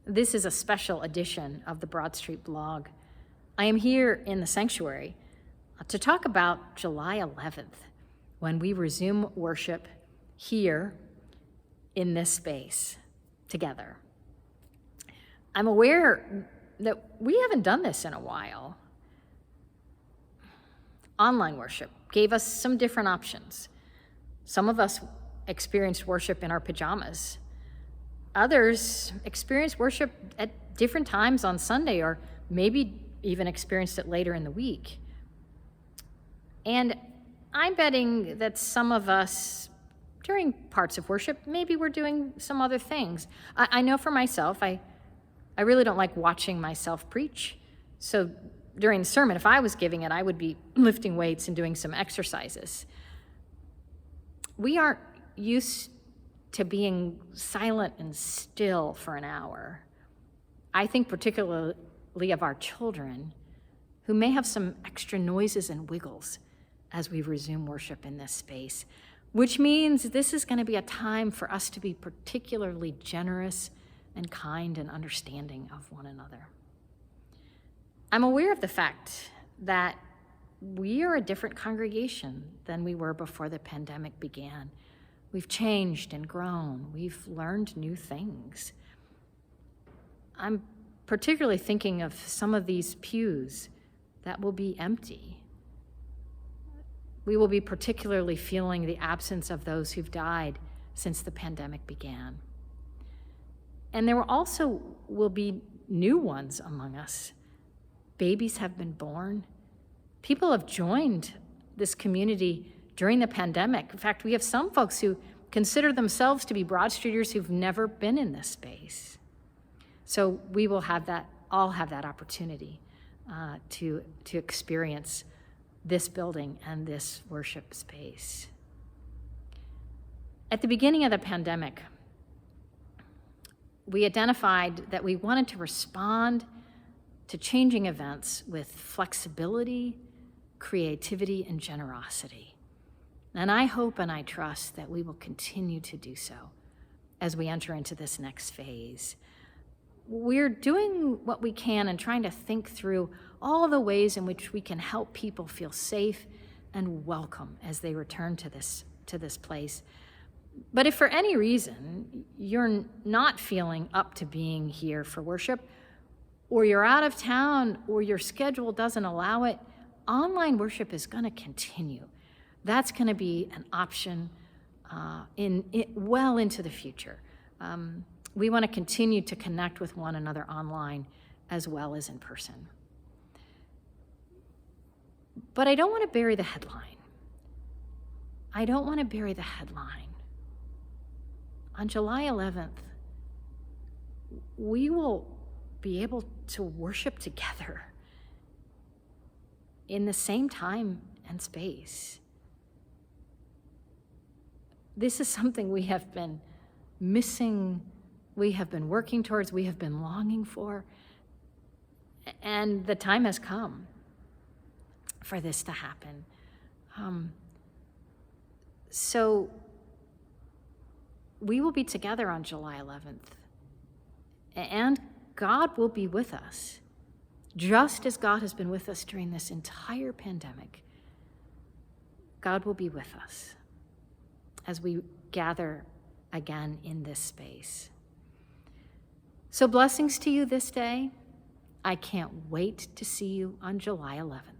This is a special edition of the Broad Street blog. I am here in the sanctuary to talk about July 11th, when we resume worship here in this space together. I'm aware that we haven't done this in a while. Online worship gave us some different options. Some of us experienced worship in our pajamas. Others experienced worship at different times on Sunday, or maybe even experienced it later in the week. And I'm betting that some of us, during parts of worship, maybe we're doing some other things. I know for myself, I really don't like watching myself preach. So during the sermon, if I was giving it, I would be lifting weights and doing some exercises. We aren't used to being silent and still for an hour. I think particularly of our children, who may have some extra noises and wiggles as we resume worship in this space, which means this is going to be a time for us to be particularly generous and kind and understanding of one another. I'm aware of the fact that we are a different congregation than we were before the pandemic began. We've changed and grown. We've learned new things. I'm particularly thinking of some of these pews that will be empty. We will be particularly feeling the absence of those who've died since the pandemic began. And there also will be new ones among us. Babies have been born. People have joined this community during the pandemic. In fact, we have some folks who consider themselves to be Broad Streeters who've never been in this space. So we will all have that opportunity to experience this building and this worship space. At the beginning of the pandemic, we identified that we wanted to respond to changing events with flexibility, creativity, and generosity. And I hope and I trust that we will continue to do so as we enter into this next phase. We're doing what we can and trying to think through all the ways in which we can help people feel safe and welcome as they return to this place. But if for any reason you're not feeling up to being here for worship, or you're out of town, or your schedule doesn't allow it, online worship is going to continue. That's going to be an option well into the future. We want to continue to connect with one another online as well as in person. But I don't want to bury the headline. I don't want to bury the headline. On July 11th, we will be able to worship together in the same time and space. This is something we have been missing, we have been working towards, we have been longing for, and the time has come for this to happen. So we will be together on July 11th, and God will be with us, just as God has been with us during this entire pandemic. God will be with us as we gather again in this space. So blessings to you this day. I can't wait to see you on July 11th.